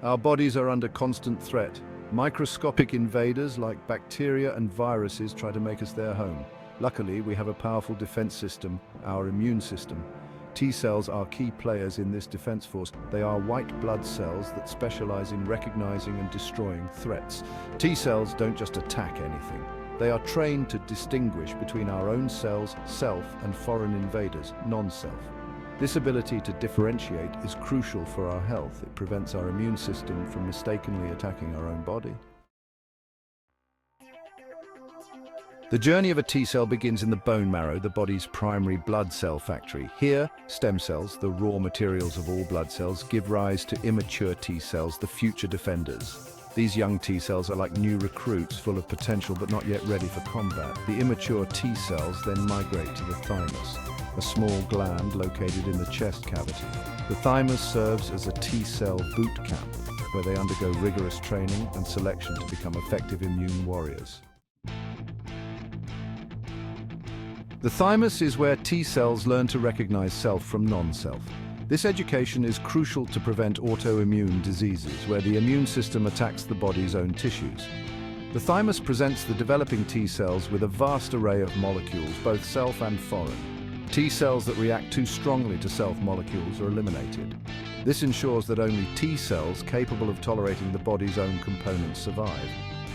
Our bodies are under constant threat. Microscopic invaders like bacteria and viruses try to make us their home. Luckily, we have a powerful defense system, our immune system. T cells are key players in this defense force. They are white blood cells that specialize in recognizing and destroying threats. T cells don't just attack anything. They are trained to distinguish between our own cells, self, and foreign invaders, non-self. This ability to differentiate is crucial for our health. It prevents our immune system from mistakenly attacking our own body. The journey of a T cell begins in the bone marrow, the body's primary blood cell factory. Here, stem cells, the raw materials of all blood cells, give rise to immature T cells, the future defenders. These young T cells are like new recruits, full of potential but not yet ready for combat. The immature T cells then migrate to the thymus, a small gland located in the chest cavity. The thymus serves as a T cell boot camp, where they undergo rigorous training and selection to become effective immune warriors. The thymus is where T cells learn to recognize self from non-self. This education is crucial to prevent autoimmune diseases, where the immune system attacks the body's own tissues. The thymus presents the developing T cells with a vast array of molecules, both self and foreign. T cells that react too strongly to self molecules are eliminated. This ensures that only T cells capable of tolerating the body's own components survive.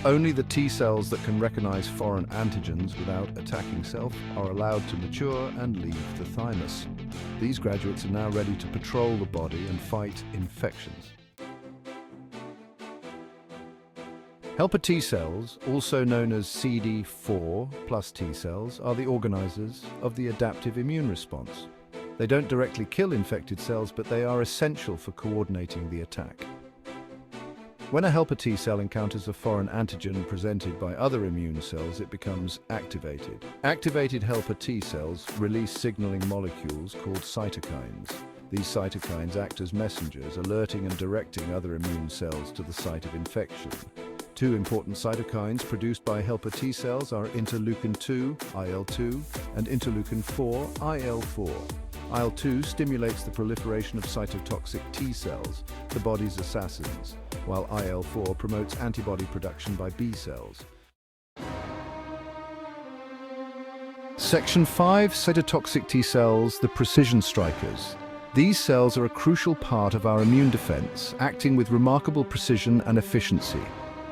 Only the T cells that can recognize foreign antigens without attacking self are allowed to mature and leave the thymus. These graduates are now ready to patrol the body and fight infections. Helper T cells, also known as CD4 plus T cells, are the organizers of the adaptive immune response. They don't directly kill infected cells, but they are essential for coordinating the attack. When a helper T cell encounters a foreign antigen presented by other immune cells, it becomes activated. Activated helper T cells release signaling molecules called cytokines. These cytokines act as messengers, alerting and directing other immune cells to the site of infection. Two important cytokines produced by helper T cells are interleukin-2, IL-2, and interleukin-4, IL-4. IL-2 stimulates the proliferation of cytotoxic T cells, the body's assassins, while IL-4 promotes antibody production by B cells. Section 5, Cytotoxic T cells, the precision strikers. These cells are a crucial part of our immune defense, acting with remarkable precision and efficiency.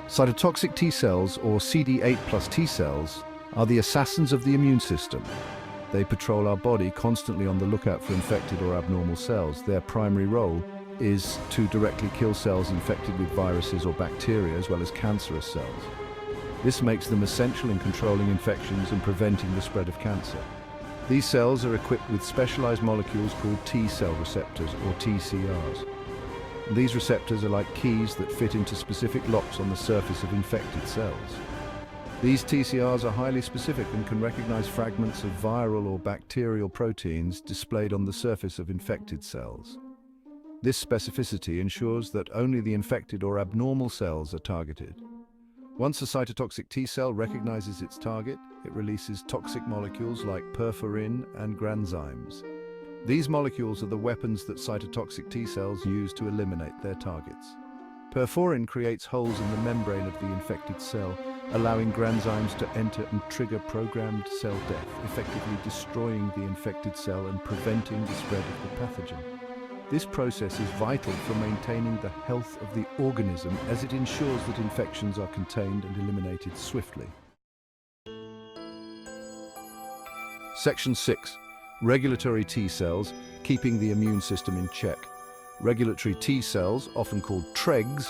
Cytotoxic T cells, or CD8 plus T cells, are the assassins of the immune system. They patrol our body, constantly on the lookout for infected or abnormal cells. Their primary role is to directly kill cells infected with viruses or bacteria, as well as cancerous cells. This makes them essential in controlling infections and preventing the spread of cancer. These cells are equipped with specialized molecules called T cell receptors, or TCRs. These receptors are like keys that fit into specific locks on the surface of infected cells. These TCRs are highly specific and can recognize fragments of viral or bacterial proteins displayed on the surface of infected cells. This specificity ensures that only the infected or abnormal cells are targeted. Once a cytotoxic T cell recognizes its target, it releases toxic molecules like perforin and granzymes. These molecules are the weapons that cytotoxic T cells use to eliminate their targets. Perforin creates holes in the membrane of the infected cell, allowing granzymes to enter and trigger programmed cell death, effectively destroying the infected cell and preventing the spread of the pathogen. This process is vital for maintaining the health of the organism, as it ensures that infections are contained and eliminated swiftly. Section 6. Regulatory T cells, keeping the immune system in check. Regulatory T cells, often called TREGs,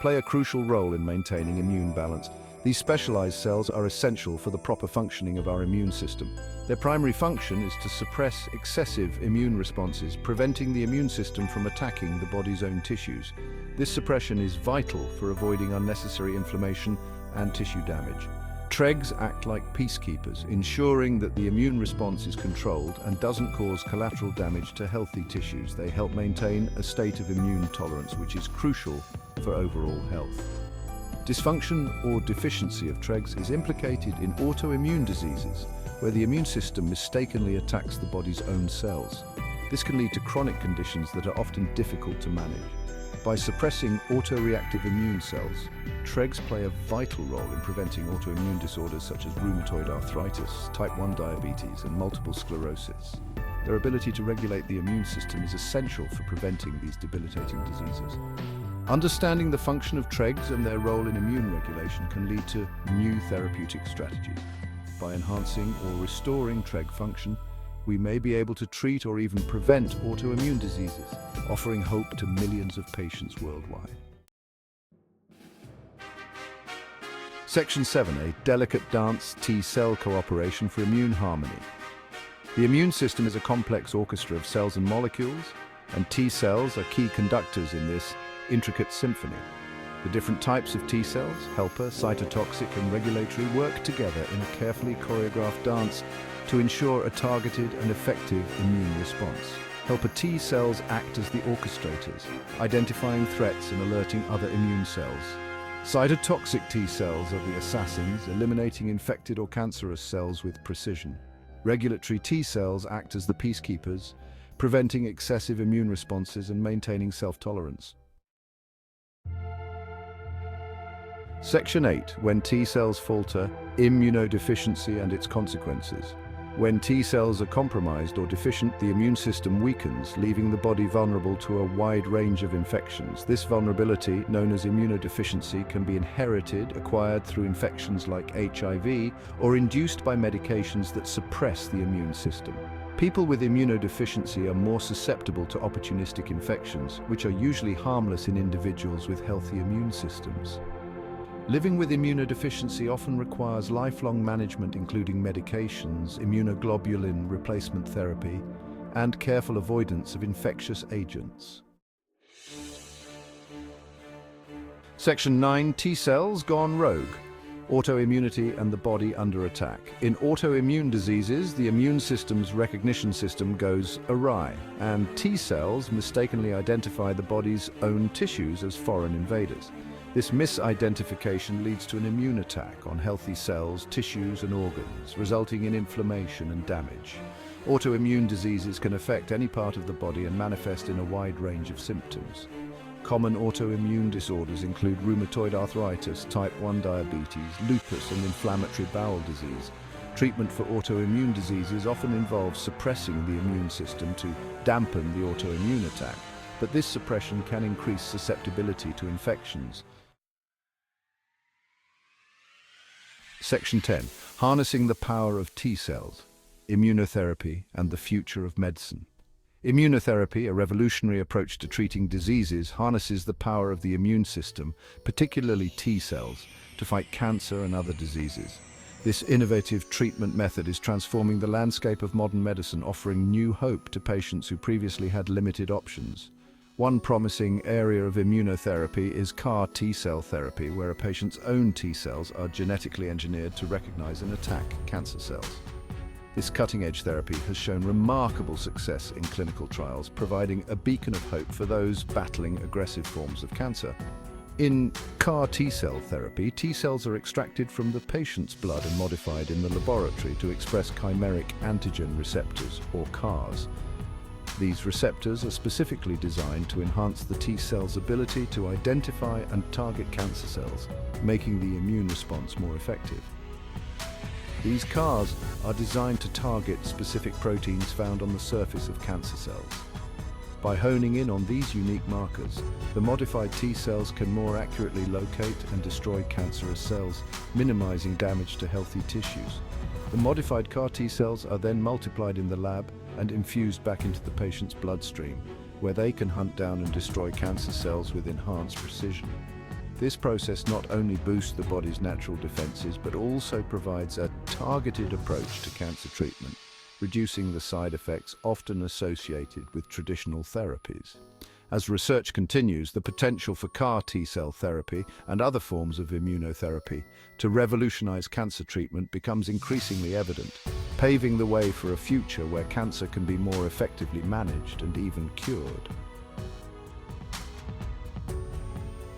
play a crucial role in maintaining immune balance. These specialized cells are essential for the proper functioning of our immune system. Their primary function is to suppress excessive immune responses, preventing the immune system from attacking the body's own tissues. This suppression is vital for avoiding unnecessary inflammation and tissue damage. TREGs act like peacekeepers, ensuring that the immune response is controlled and doesn't cause collateral damage to healthy tissues. They help maintain a state of immune tolerance, which is crucial for overall health. Dysfunction or deficiency of TREGs is implicated in autoimmune diseases, where the immune system mistakenly attacks the body's own cells. This can lead to chronic conditions that are often difficult to manage. By suppressing autoreactive immune cells, TREGs play a vital role in preventing autoimmune disorders such as rheumatoid arthritis, type 1 diabetes, and multiple sclerosis. Their ability to regulate the immune system is essential for preventing these debilitating diseases. Understanding the function of TREGs and their role in immune regulation can lead to new therapeutic strategies. By enhancing or restoring TREG function, we may be able to treat or even prevent autoimmune diseases, offering hope to millions of patients worldwide. Section 7, a delicate dance T-cell cooperation for immune harmony. The immune system is a complex orchestra of cells and molecules, and T-cells are key conductors in this intricate symphony. The different types of T-cells, helper, cytotoxic, and regulatory, work together in a carefully choreographed dance to ensure a targeted and effective immune response. Helper T-cells act as the orchestrators, identifying threats and alerting other immune cells. Cytotoxic T-cells are the assassins, eliminating infected or cancerous cells with precision. Regulatory T-cells act as the peacekeepers, preventing excessive immune responses and maintaining self-tolerance. Section 8. When T-cells falter, immunodeficiency and its consequences. When T-cells are compromised or deficient, the immune system weakens, leaving the body vulnerable to a wide range of infections. This vulnerability, known as immunodeficiency, can be inherited, acquired through infections like HIV, or induced by medications that suppress the immune system. People with immunodeficiency are more susceptible to opportunistic infections, which are usually harmless in individuals with healthy immune systems. Living with immunodeficiency often requires lifelong management, including medications, immunoglobulin replacement therapy, and careful avoidance of infectious agents. Section 9. T-cells gone rogue. Autoimmunity and the body under attack. In autoimmune diseases, the immune system's recognition system goes awry, and T-cells mistakenly identify the body's own tissues as foreign invaders. This misidentification leads to an immune attack on healthy cells, tissues, and organs, resulting in inflammation and damage. Autoimmune diseases can affect any part of the body and manifest in a wide range of symptoms. Common autoimmune disorders include rheumatoid arthritis, type 1 diabetes, lupus, and inflammatory bowel disease. Treatment for autoimmune diseases often involves suppressing the immune system to dampen the autoimmune attack, but this suppression can increase susceptibility to infections. Section 10. Harnessing the power of T-cells, immunotherapy, and the future of medicine. Immunotherapy, a revolutionary approach to treating diseases, harnesses the power of the immune system, particularly T-cells, to fight cancer and other diseases. This innovative treatment method is transforming the landscape of modern medicine, offering new hope to patients who previously had limited options. One promising area of immunotherapy is CAR T-cell therapy, where a patient's own T-cells are genetically engineered to recognize and attack cancer cells. This cutting-edge therapy has shown remarkable success in clinical trials, providing a beacon of hope for those battling aggressive forms of cancer. In CAR T-cell therapy, T-cells are extracted from the patient's blood and modified in the laboratory to express chimeric antigen receptors, or CARs. These receptors are specifically designed to enhance the T-cell's ability to identify and target cancer cells, making the immune response more effective. These CARs are designed to target specific proteins found on the surface of cancer cells. By honing in on these unique markers, the modified T-cells can more accurately locate and destroy cancerous cells, minimizing damage to healthy tissues. The modified CAR T-cells are then multiplied in the lab and infused back into the patient's bloodstream, where they can hunt down and destroy cancer cells with enhanced precision. This process not only boosts the body's natural defenses, but also provides a targeted approach to cancer treatment, reducing the side effects often associated with traditional therapies. As research continues, the potential for CAR T-cell therapy and other forms of immunotherapy to revolutionize cancer treatment becomes increasingly evident, paving the way for a future where cancer can be more effectively managed and even cured.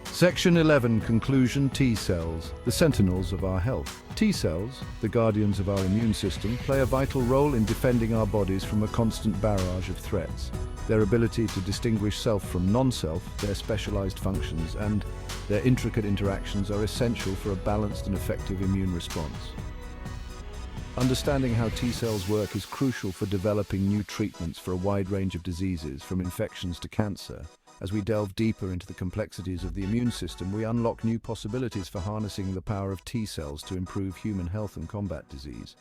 Section 11. Conclusion. T-cells, the sentinels of our health. T cells, the guardians of our immune system, play a vital role in defending our bodies from a constant barrage of threats. Their ability to distinguish self from non-self, their specialized functions, and their intricate interactions are essential for a balanced and effective immune response. Understanding how T cells work is crucial for developing new treatments for a wide range of diseases, from infections to cancer. As we delve deeper into the complexities of the immune system, we unlock new possibilities for harnessing the power of T cells to improve human health and combat disease.